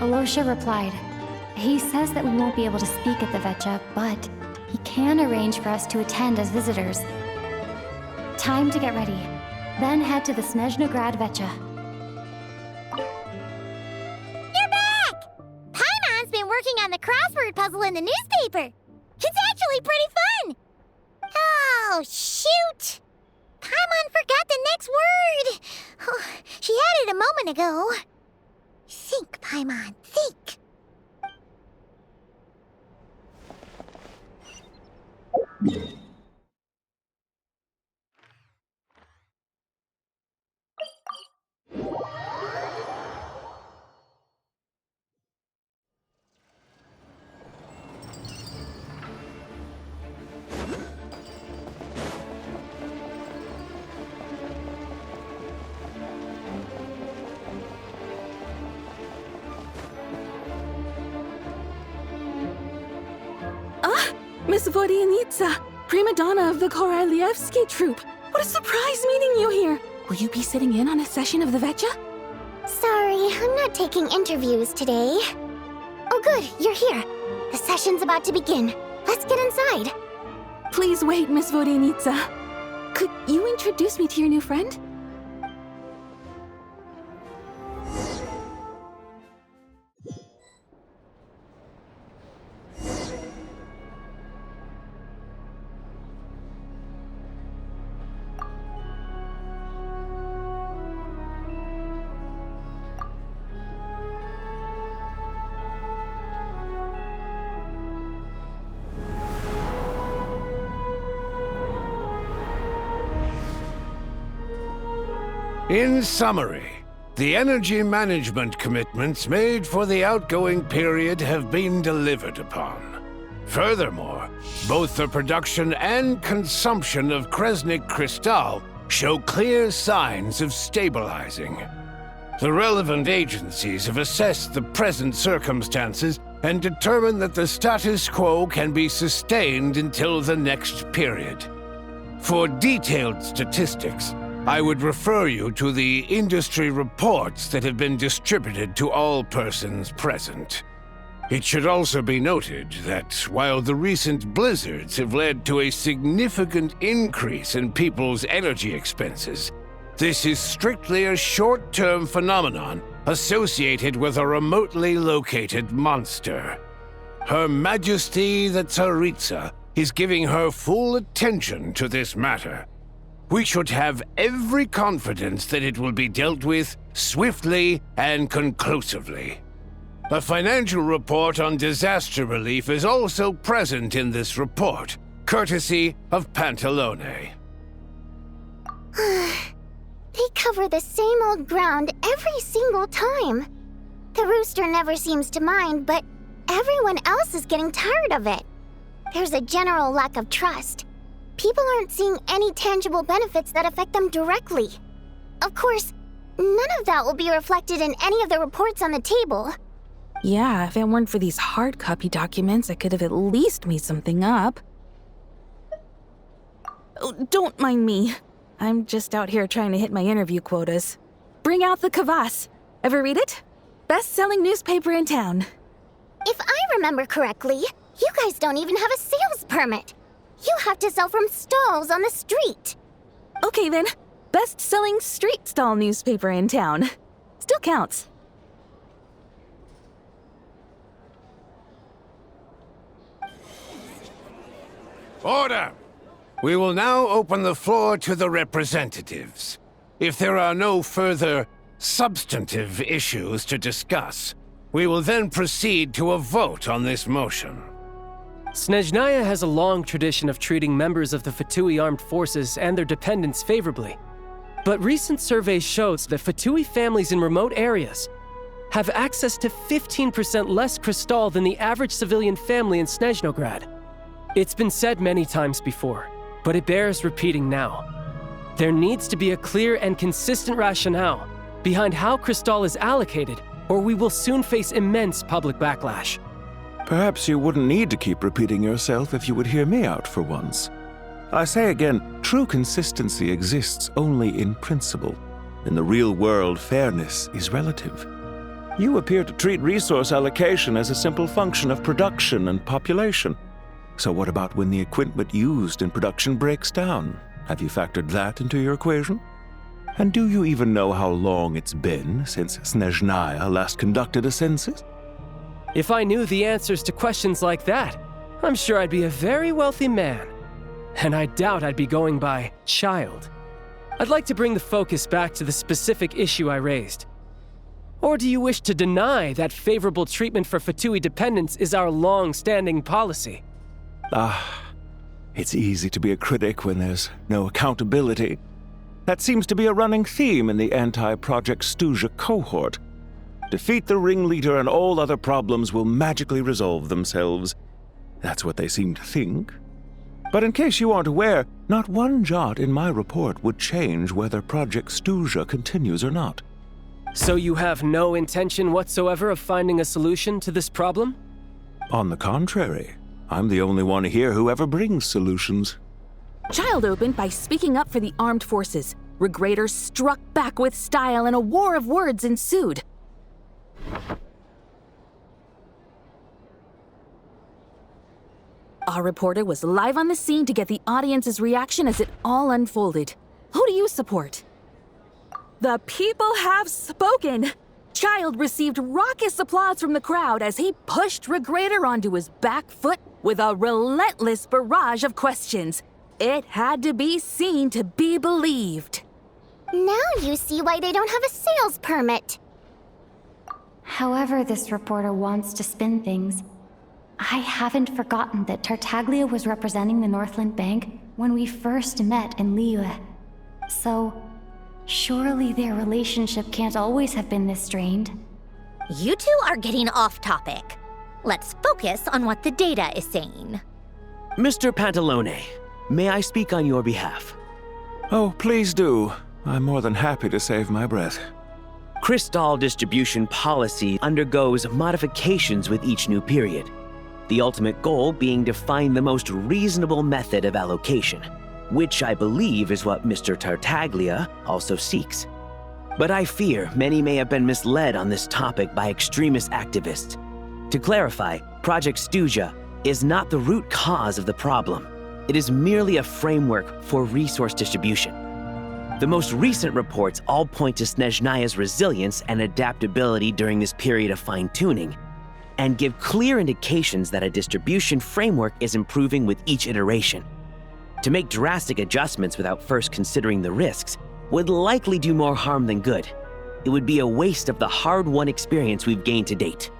Alosha replied. He says that we won't be able to speak at the Vetcha, but he can arrange for us to attend as visitors. Time to get ready. Then head to the Snezhnaya Vetcha. You're back! Paimon's been working on the crossword puzzle in the newspaper. It's actually pretty fun! Oh, shoot! Paimon forgot the next word! Oh, she had it a moment ago. Think, Paimon, think! Miss Vodyanitsa, prima donna of the Korolievsky troupe. What a surprise meeting you here. Will you be sitting in on a session of the Vetcha? Sorry, I'm not taking interviews today. Oh good, you're here. The session's about to begin. Let's get inside. Please wait, Miss Vodyanitsa. Could you introduce me to your new friend? In summary, the energy management commitments made for the outgoing period have been delivered upon. Furthermore, both the production and consumption of Kresnik Crystal show clear signs of stabilizing. The relevant agencies have assessed the present circumstances and determined that the status quo can be sustained until the next period. For detailed statistics, I would refer you to the industry reports that have been distributed to all persons present. It should also be noted that while the recent blizzards have led to a significant increase in people's energy expenses, this is strictly a short-term phenomenon associated with a remotely located monster. Her Majesty the Tsaritsa is giving her full attention to this matter. We should have every confidence that it will be dealt with swiftly and conclusively. A financial report on disaster relief is also present in this report, courtesy of Pantalone. They cover the same old ground every single time. The rooster never seems to mind, but everyone else is getting tired of it. There's a general lack of trust. People aren't seeing any tangible benefits that affect them directly. Of course, none of that will be reflected in any of the reports on the table. Yeah, if it weren't for these hard copy documents, I could have at least made something up. Oh, don't mind me. I'm just out here trying to hit my interview quotas. Bring out the kvass. Ever read it? Best-selling newspaper in town. If I remember correctly, you guys don't even have a sales permit. You have to sell from stalls on the street. Okay then, best-selling street stall newspaper in town. Still counts. Order! We will now open the floor to the representatives. If there are no further substantive issues to discuss, we will then proceed to a vote on this motion. Snezhnaya has a long tradition of treating members of the Fatui armed forces and their dependents favorably. But recent surveys shows that Fatui families in remote areas have access to 15% less crystal than the average civilian family in Snezhnograd. It's been said many times before, but it bears repeating now. There needs to be a clear and consistent rationale behind how crystal is allocated, or we will soon face immense public backlash. Perhaps you wouldn't need to keep repeating yourself if you would hear me out for once. I say again, true consistency exists only in principle. In the real world, fairness is relative. You appear to treat resource allocation as a simple function of production and population. So what about when the equipment used in production breaks down? Have you factored that into your equation? And do you even know how long it's been since Snezhnaya last conducted a census? If I knew the answers to questions like that, I'm sure I'd be a very wealthy man. And I doubt I'd be going by child. I'd like to bring the focus back to the specific issue I raised. Or do you wish to deny that favorable treatment for Fatui dependents is our long-standing policy? It's easy to be a critic when there's no accountability. That seems to be a running theme in the anti-Project Stuja cohort. Defeat the ringleader and all other problems will magically resolve themselves. That's what they seem to think. But in case you aren't aware, not one jot in my report would change whether Project Stuja continues or not. So you have no intention whatsoever of finding a solution to this problem? On the contrary, I'm the only one here who ever brings solutions. Child opened by speaking up for the armed forces. Regrator struck back with style and a war of words ensued. Our reporter was live on the scene to get the audience's reaction as it all unfolded. Who do you support? The people have spoken! Child received raucous applause from the crowd as he pushed Regrator onto his back foot with a relentless barrage of questions. It had to be seen to be believed. Now you see why they don't have a sales permit. However this reporter wants to spin things, I haven't forgotten that Tartaglia was representing the Northland Bank when we first met in Liyue. So, surely their relationship can't always have been this strained. You two are getting off topic. Let's focus on what the data is saying. Mr. Pantalone, may I speak on your behalf? Oh, please do. I'm more than happy to save my breath. Crystal distribution policy undergoes modifications with each new period. The ultimate goal being to find the most reasonable method of allocation, which I believe is what Mr. Tartaglia also seeks. But I fear many may have been misled on this topic by extremist activists. To clarify, Project Stuja is not the root cause of the problem. It is merely a framework for resource distribution. The most recent reports all point to Snezhnaya's resilience and adaptability during this period of fine-tuning, and give clear indications that a distribution framework is improving with each iteration. To make drastic adjustments without first considering the risks would likely do more harm than good. It would be a waste of the hard-won experience we've gained to date.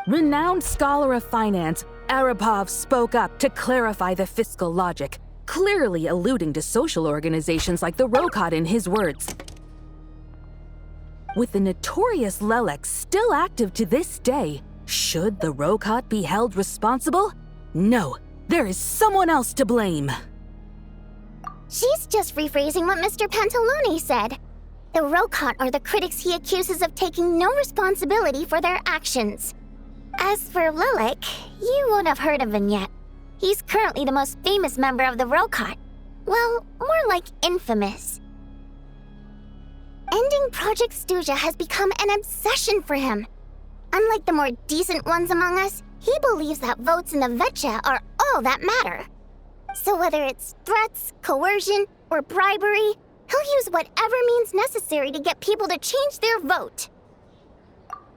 Renowned scholar of finance, Arapov spoke up to clarify the fiscal logic, clearly alluding to social organizations like the Rokot in his words. With the notorious Lelek still active to this day, should the Rokot be held responsible? No, there is someone else to blame. She's just rephrasing what Mr. Pantalone said. The Rokot are the critics he accuses of taking no responsibility for their actions. As for Lelek, you won't have heard of him yet. He's currently the most famous member of the Rokot. Well, more like infamous. Ending Project Stuja has become an obsession for him. Unlike the more decent ones among us, he believes that votes in the Vetcha are all that matter. So whether it's threats, coercion, or bribery, he'll use whatever means necessary to get people to change their vote.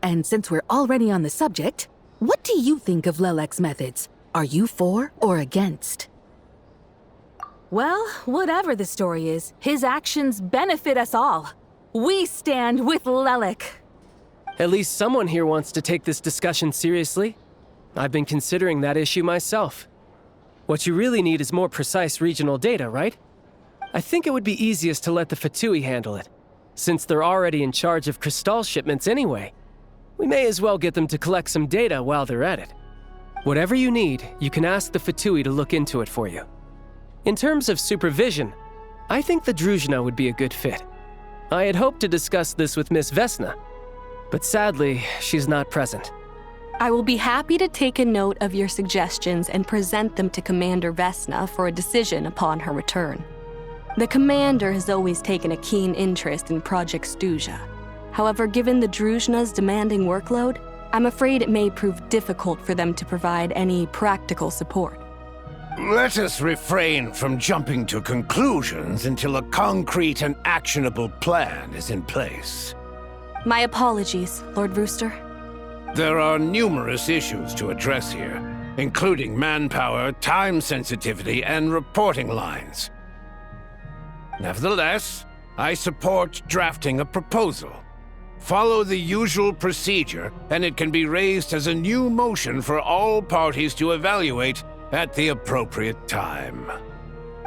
And since we're already on the subject, what do you think of Lelek's methods? Are you for or against? Well, whatever the story is, his actions benefit us all. We stand with Lelek. At least someone here wants to take this discussion seriously. I've been considering that issue myself. What you really need is more precise regional data, right? I think it would be easiest to let the Fatui handle it, since they're already in charge of Crystal shipments anyway. We may as well get them to collect some data while they're at it. Whatever you need, you can ask the Fatui to look into it for you. In terms of supervision, I think the Druzhna would be a good fit. I had hoped to discuss this with Miss Vesna, but sadly, she's not present. I will be happy to take a note of your suggestions and present them to Commander Vesna for a decision upon her return. The commander has always taken a keen interest in Project Stuzha. However, given the Druzhna's demanding workload, I'm afraid it may prove difficult for them to provide any practical support. Let us refrain from jumping to conclusions until a concrete and actionable plan is in place. My apologies, Lord Rooster. There are numerous issues to address here, including manpower, time sensitivity, and reporting lines. Nevertheless, I support drafting a proposal. Follow the usual procedure, and it can be raised as a new motion for all parties to evaluate at the appropriate time.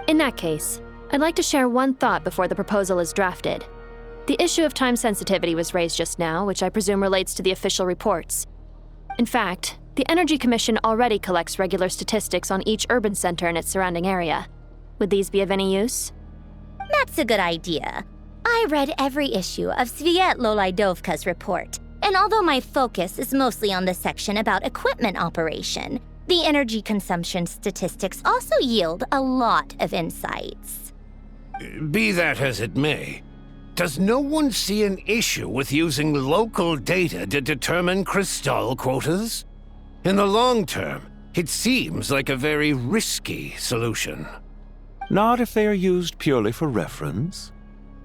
In that case, I'd like to share one thought before the proposal is drafted. The issue of time sensitivity was raised just now, which I presume relates to the official reports. In fact, the Energy Commission already collects regular statistics on each urban center and its surrounding area. Would these be of any use? That's a good idea. I read every issue of Svietlolaidovka's report, and although my focus is mostly on the section about equipment operation, the energy consumption statistics also yield a lot of insights. Be that as it may, does no one see an issue with using local data to determine crystal quotas? In the long term, it seems like a very risky solution. Not if they are used purely for reference.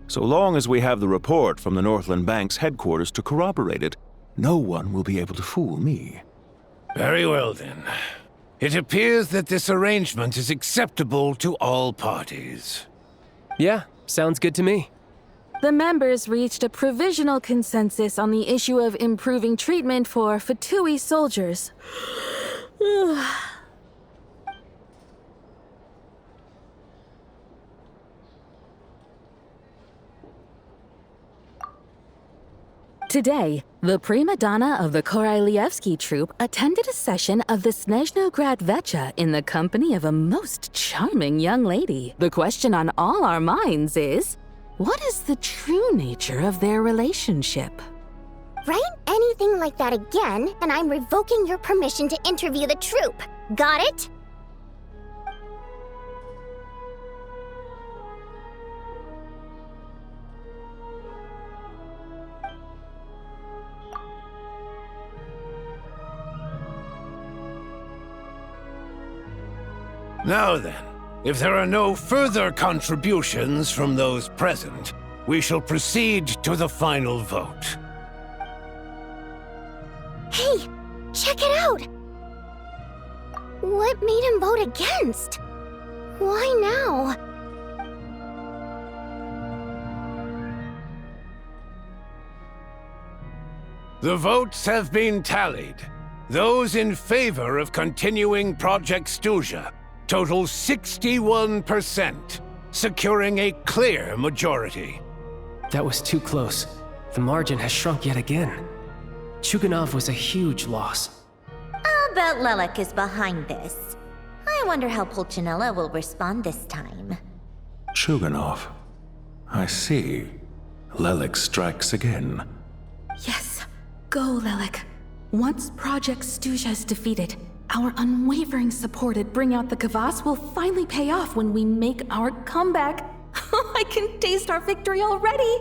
So long as we have the report from the Northland Bank's headquarters to corroborate it, no one will be able to fool me. Very well, then. It appears that this arrangement is acceptable to all parties. Yeah, sounds good to me. The members reached a provisional consensus on the issue of improving treatment for Fatui soldiers. Today, the prima donna of the Korailievsky troupe attended a session of the Snezhnograd Vecha in the company of a most charming young lady. The question on all our minds is, what is the true nature of their relationship? Write anything like that again, and I'm revoking your permission to interview the troupe. Got it? Now then, if there are no further contributions from those present, we shall proceed to the final vote. Hey, check it out! What made him vote against? Why now? The votes have been tallied. Those in favor of continuing Project Stuzha total 61%, securing a clear majority. That was too close. The margin has shrunk yet again. Chuganov was a huge loss. I'll bet Lelik is behind this. I wonder how Pulcinella will respond this time. Chuganov. I see. Lelik strikes again. Yes, go, Lelik. Once Project Stuzha is defeated, our unwavering support at Bring Out the Kvass will finally pay off when we make our comeback. I can taste our victory already!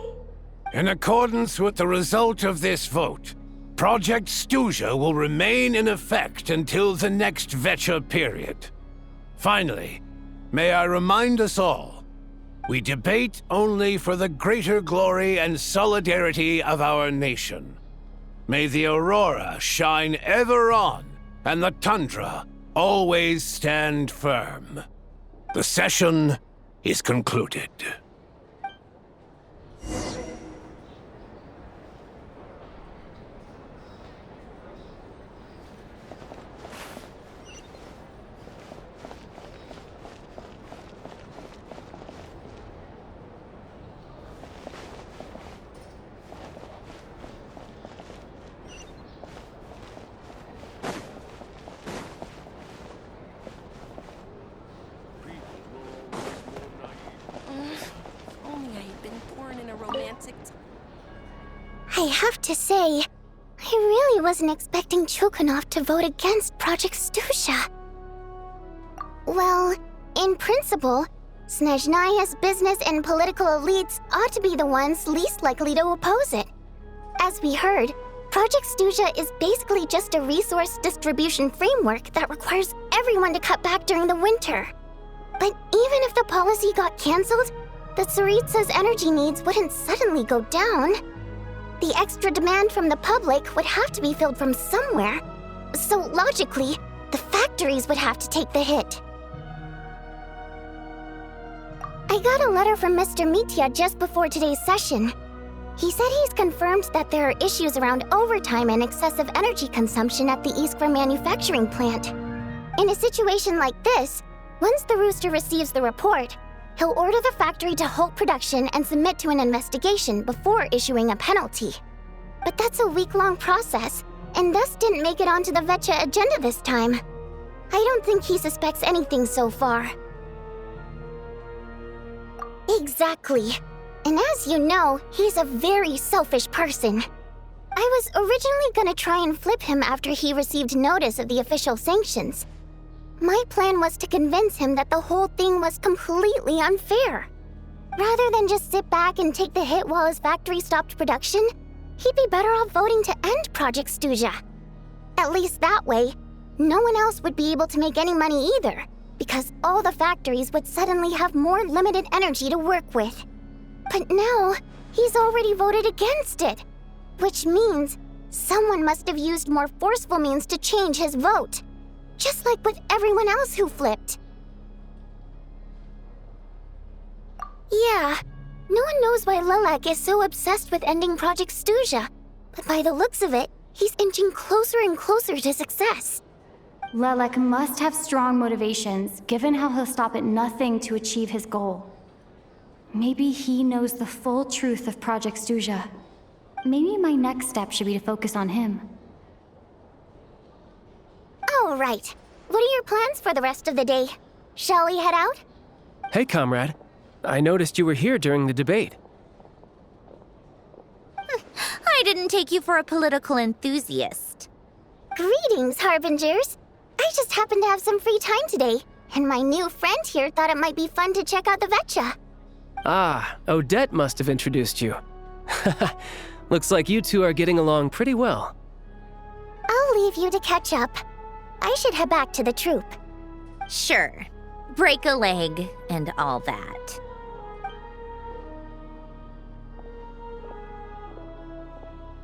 In accordance with the result of this vote, Project Stuzha will remain in effect until the next Vecha period. Finally, may I remind us all, we debate only for the greater glory and solidarity of our nation. May the aurora shine ever on, and the tundra always stand firm. The session is concluded. I have to say, I really wasn't expecting Chuganov to vote against Project Stuzha. Well, in principle, Snezhnaya's business and political elites ought to be the ones least likely to oppose it. As we heard, Project Stuja is basically just a resource distribution framework that requires everyone to cut back during the winter. But even if the policy got cancelled, the Tsaritsa's energy needs wouldn't suddenly go down. The extra demand from the public would have to be filled from somewhere. So logically, the factories would have to take the hit. I got a letter from Mr. Mitya just before today's session. He said he's confirmed that there are issues around overtime and excessive energy consumption at the Iskra manufacturing plant. In a situation like this, once the Rooster receives the report, he'll order the factory to halt production and submit to an investigation before issuing a penalty. But that's a week-long process, and thus didn't make it onto the Vetcha agenda this time. I don't think he suspects anything so far. Exactly. And as you know, he's a very selfish person. I was originally gonna try and flip him after he received notice of the official sanctions. My plan was to convince him that the whole thing was completely unfair. Rather than just sit back and take the hit while his factory stopped production, he'd be better off voting to end Project Stuja. At least that way, no one else would be able to make any money either, because all the factories would suddenly have more limited energy to work with. But now, he's already voted against it, which means someone must have used more forceful means to change his vote, just like with everyone else who flipped. Yeah, no one knows why Lilac is so obsessed with ending Project Stuja, but by the looks of it, he's inching closer and closer to success. Lelek must have strong motivations, given how he'll stop at nothing to achieve his goal. Maybe he knows the full truth of Project Stuja. Maybe my next step should be to focus on him. All right. What are your plans for the rest of the day? Shall we head out? Hey, comrade. I noticed you were here during the debate. I didn't take you for a political enthusiast. Greetings, Harbingers. I just happened to have some free time today, and my new friend here thought it might be fun to check out the Vetcha. Ah, Odette must have introduced you. Looks like you two are getting along pretty well. I'll leave you to catch up. I should head back to the troop. Sure. Break a leg and all that.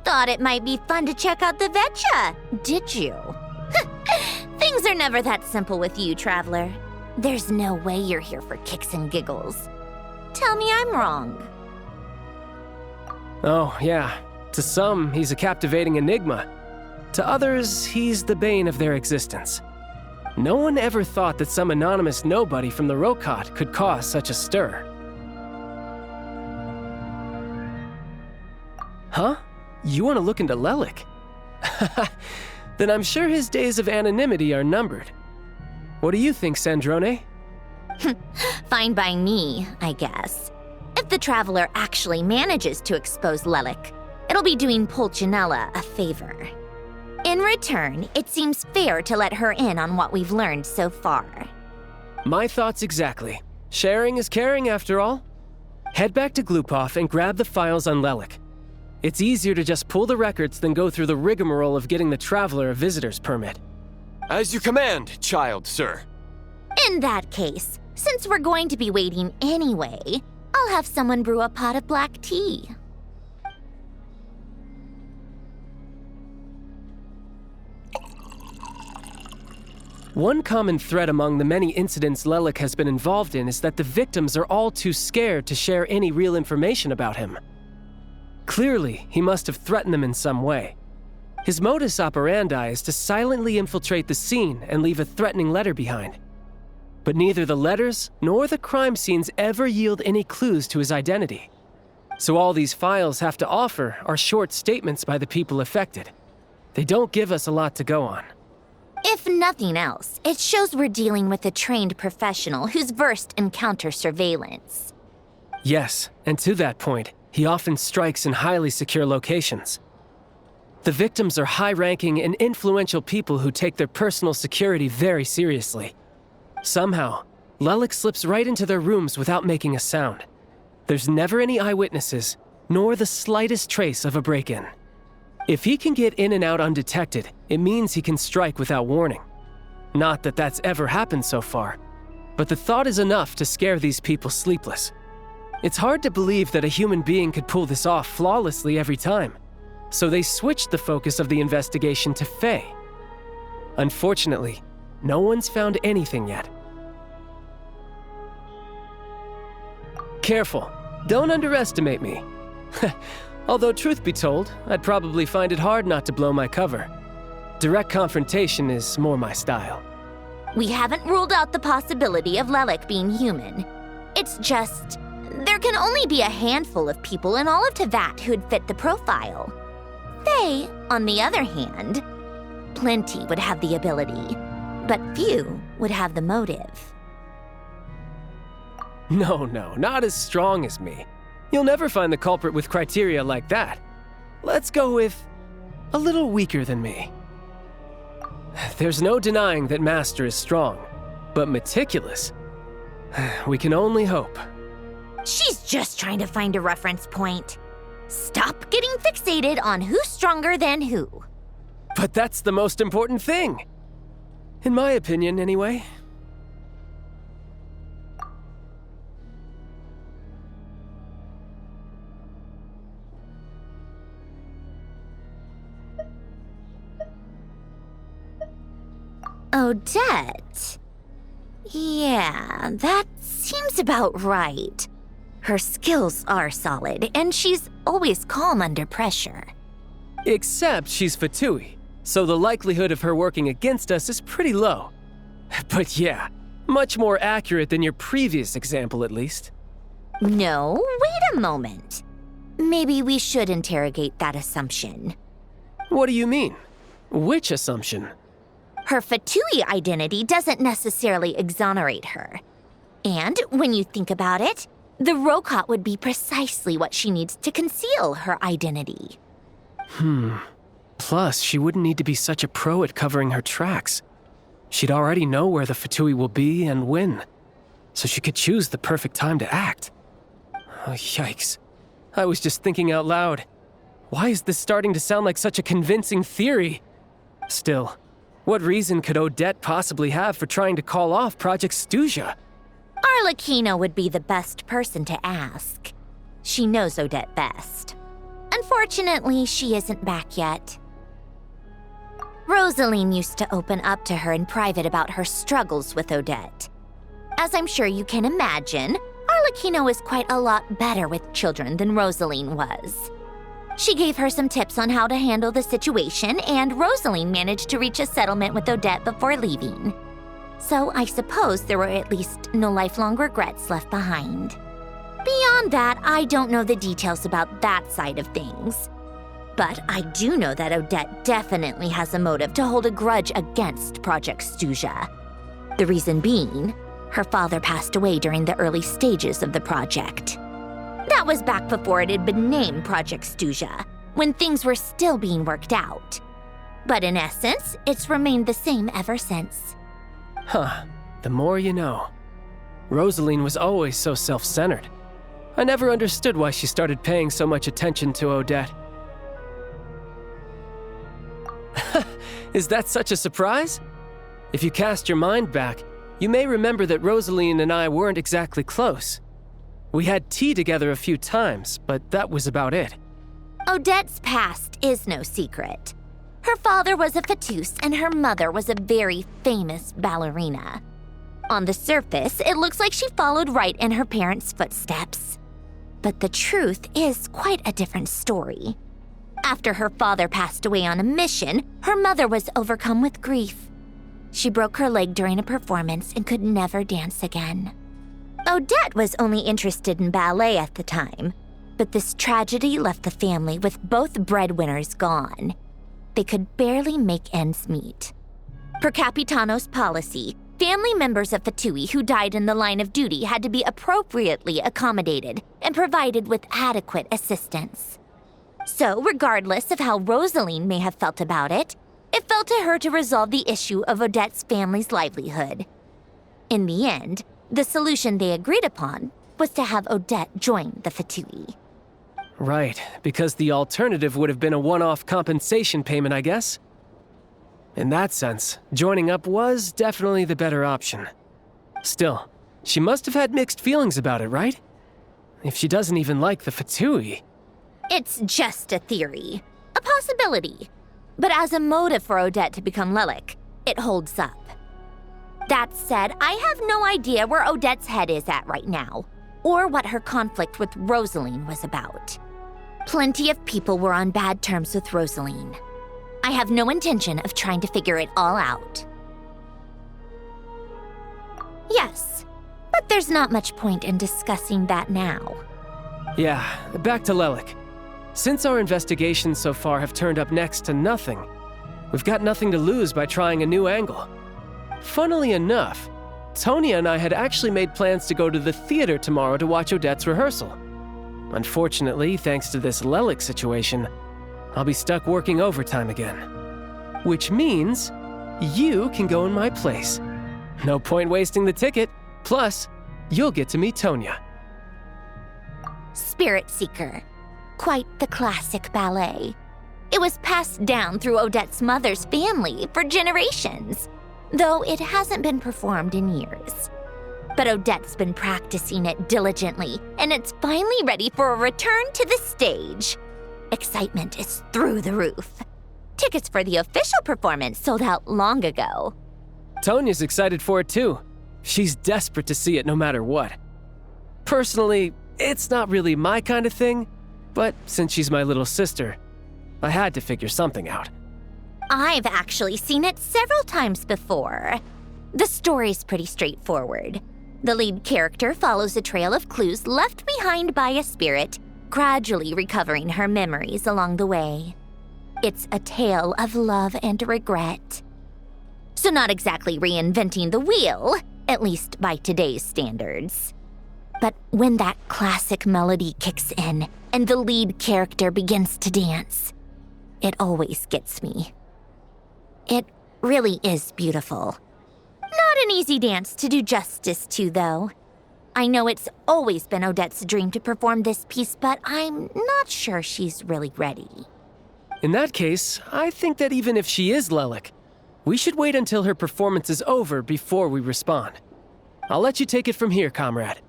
Thought it might be fun to check out the Vetcha, did you? Things are never that simple with you, Traveler. There's no way you're here for kicks and giggles. Tell me I'm wrong. Oh, yeah. To some, he's a captivating enigma. To others, he's the bane of their existence. No one ever thought that some anonymous nobody from the Rokot could cause such a stir. Huh? You want to look into Lelik? Then I'm sure his days of anonymity are numbered. What do you think, Sandrone? Fine by me, I guess. If the Traveler actually manages to expose Lelik, it'll be doing Pulcinella a favor. In return, it seems fair to let her in on what we've learned so far. My thoughts exactly. Sharing is caring, after all. Head back to Glupov and grab the files on Lelik. It's easier to just pull the records than go through the rigmarole of getting the Traveler a visitor's permit. As you command, child, sir. In that case, since we're going to be waiting anyway, I'll have someone brew a pot of black tea. One common thread among the many incidents Lelik has been involved in is that the victims are all too scared to share any real information about him. Clearly, he must have threatened them in some way. His modus operandi is to silently infiltrate the scene and leave a threatening letter behind. But neither the letters nor the crime scenes ever yield any clues to his identity. So all these files have to offer are short statements by the people affected. They don't give us a lot to go on. If nothing else, it shows we're dealing with a trained professional who's versed in counter-surveillance. Yes, and to that point, he often strikes in highly secure locations. The victims are high-ranking and influential people who take their personal security very seriously. Somehow, Lelik slips right into their rooms without making a sound. There's never any eyewitnesses, nor the slightest trace of a break-in. If he can get in and out undetected, it means he can strike without warning. Not that that's ever happened so far, but the thought is enough to scare these people sleepless. It's hard to believe that a human being could pull this off flawlessly every time, so they switched the focus of the investigation to Faye. Unfortunately, no one's found anything yet. Careful, don't underestimate me. Although truth be told, I'd probably find it hard not to blow my cover. Direct confrontation is more my style. We haven't ruled out the possibility of Lelik being human. It's just, there can only be a handful of people in all of Teyvat who'd fit the profile. Faye, on the other hand, plenty would have the ability, but few would have the motive. No, not as strong as me. You'll never find the culprit with criteria like that. Let's go with a little weaker than me. There's no denying that Master is strong, but meticulous. We can only hope. She's just trying to find a reference point. Stop getting fixated on who's stronger than who. But that's the most important thing. In my opinion, anyway. Odette? Yeah, that seems about right. Her skills are solid, and she's always calm under pressure. Except she's Fatui, so the likelihood of her working against us is pretty low. But yeah, much more accurate than your previous example at least. No, wait a moment. Maybe we should interrogate that assumption. What do you mean? Which assumption? Her Fatui identity doesn't necessarily exonerate her. And when you think about it, the Rokot would be precisely what she needs to conceal her identity. Plus, she wouldn't need to be such a pro at covering her tracks. She'd already know where the Fatui will be and when, so she could choose the perfect time to act. Oh, yikes. I was just thinking out loud. Why is this starting to sound like such a convincing theory? Still, what reason could Odette possibly have for trying to call off Project Stuzha? Arlecchino would be the best person to ask. She knows Odette best. Unfortunately, she isn't back yet. Rosaline used to open up to her in private about her struggles with Odette. As I'm sure you can imagine, Arlecchino is quite a lot better with children than Rosaline was. She gave her some tips on how to handle the situation, and Rosaline managed to reach a settlement with Odette before leaving. So I suppose there were at least no lifelong regrets left behind. Beyond that, I don't know the details about that side of things. But I do know that Odette definitely has a motive to hold a grudge against Project Stuzha. The reason being, her father passed away during the early stages of the project. That was back before it had been named Project Stuzha, when things were still being worked out. But in essence, it's remained the same ever since. Huh, the more you know. Rosaline was always so self-centered. I never understood why she started paying so much attention to Odette. Is that such a surprise? If you cast your mind back, you may remember that Rosaline and I weren't exactly close. We had tea together a few times, but that was about it. Odette's past is no secret. Her father was a Fatus and her mother was a very famous ballerina. On the surface, it looks like she followed right in her parents' footsteps. But the truth is quite a different story. After her father passed away on a mission, her mother was overcome with grief. She broke her leg during a performance and could never dance again. Odette was only interested in ballet at the time, but this tragedy left the family with both breadwinners gone. They could barely make ends meet. Per Capitano's policy, family members of Fatui who died in the line of duty had to be appropriately accommodated and provided with adequate assistance. So, regardless of how Rosaline may have felt about it, it fell to her to resolve the issue of Odette's family's livelihood. In the end, The solution they agreed upon was to have Odette join the Fatui. Right, because the alternative would have been a one-off compensation payment, I guess. In that sense, joining up was definitely the better option. Still, she must have had mixed feelings about it, right? If she doesn't even like the Fatui. It's just a theory, a possibility. But as a motive for Odette to become Lelik, it holds up. That said, I have no idea where Odette's head is at right now, or what her conflict with Rosaline was about. Plenty of people were on bad terms with Rosaline. I have no intention of trying to figure it all out. Yes, but there's not much point in discussing that now. Yeah, back to Lelik. Since our investigations so far have turned up next to nothing, we've got nothing to lose by trying a new angle. Funnily enough, Tonya and I had actually made plans to go to the theater tomorrow to watch Odette's rehearsal. Unfortunately, thanks to this Lelik situation, I'll be stuck working overtime again. Which means you can go in my place. No point wasting the ticket. Plus, you'll get to meet Tonya. Spirit Seeker. Quite the classic ballet. It was passed down through Odette's mother's family for generations, though it hasn't been performed in years. But Odette's been practicing it diligently, and it's finally ready for a return to the stage. Excitement is through the roof. Tickets for the official performance sold out long ago. Tonya's excited for it too. She's desperate to see it no matter what. Personally, it's not really my kind of thing, but since she's my little sister, I had to figure something out. I've actually seen it several times before. The story's pretty straightforward. The lead character follows a trail of clues left behind by a spirit, gradually recovering her memories along the way. It's a tale of love and regret. So not exactly reinventing the wheel, at least by today's standards. But when that classic melody kicks in and the lead character begins to dance, it always gets me. It really is beautiful. Not an easy dance to do justice to, though. I know it's always been Odette's dream to perform this piece, but I'm not sure she's really ready. In that case, I think that even if she is Lelik, we should wait until her performance is over before we respond. I'll let you take it from here, comrade.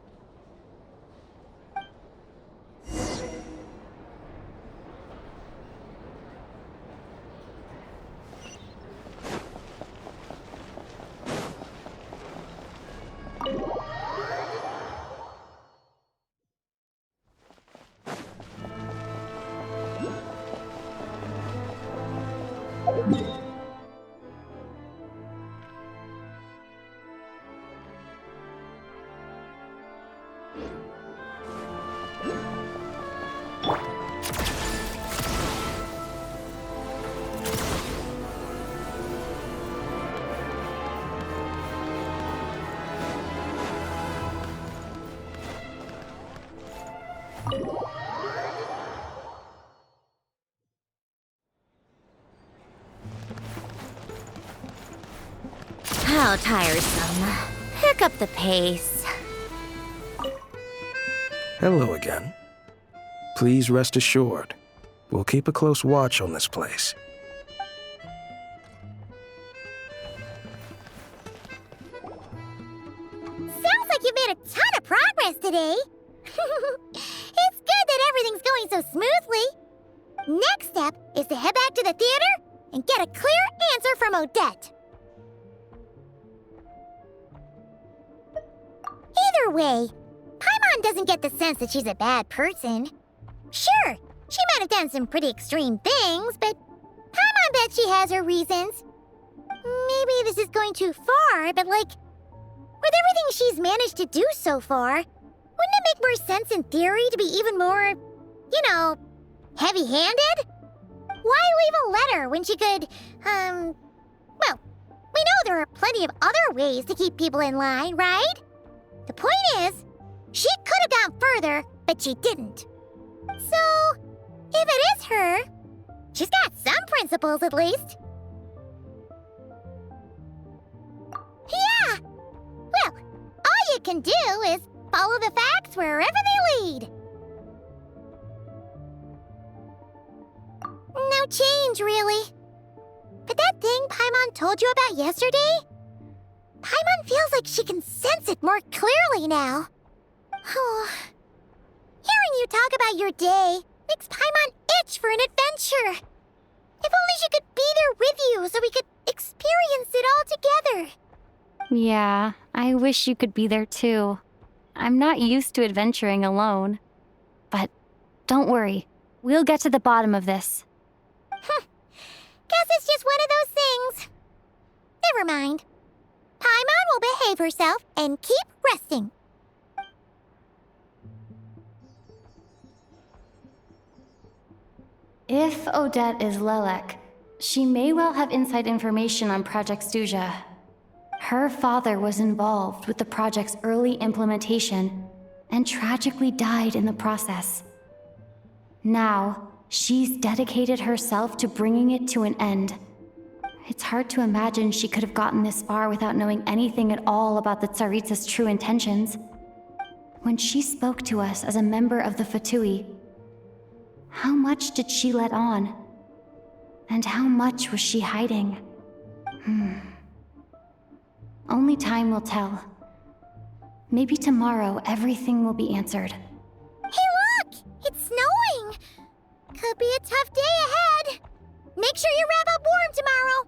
How tiresome. Pick up the pace. Hello again. Please rest assured, we'll keep a close watch on this place. Sounds like you've made a ton of progress today. It's good that everything's going so smoothly. Next step is to head back to the theater and get a clear answer from Odette. Either way, Paimon doesn't get the sense that she's a bad person. Sure, she might have done some pretty extreme things, but Paimon bet she has her reasons. Maybe this is going too far, but with everything she's managed to do so far, wouldn't it make more sense in theory to be even more, heavy-handed? Why leave a letter when she could, well, we know there are plenty of other ways to keep people in line, right? The point is, she could have gone further, but she didn't. So, if it is her, she's got some principles at least. Yeah! Well, all you it can do is follow the facts wherever they lead. No change, really. But that thing Paimon told you about yesterday? Paimon feels like she can sense it more clearly now. Hearing you talk about your day makes Paimon itch for an adventure. If only she could be there with you so we could experience it all together. Yeah, I wish you could be there too. I'm not used to adventuring alone. But don't worry, we'll get to the bottom of this. Guess it's just one of those things. Never mind. Paimon will behave herself and keep resting. If Odette is Lelek, she may well have inside information on Project Stuja. Her father was involved with the project's early implementation and tragically died in the process. Now, she's dedicated herself to bringing it to an end. It's hard to imagine she could have gotten this far without knowing anything at all about the Tsaritsa's true intentions. When she spoke to us as a member of the Fatui, how much did she let on? And how much was she hiding? Only time will tell. Maybe tomorrow everything will be answered. Hey look! It's snowing! Could be a tough day ahead. Make sure you wrap up warm tomorrow.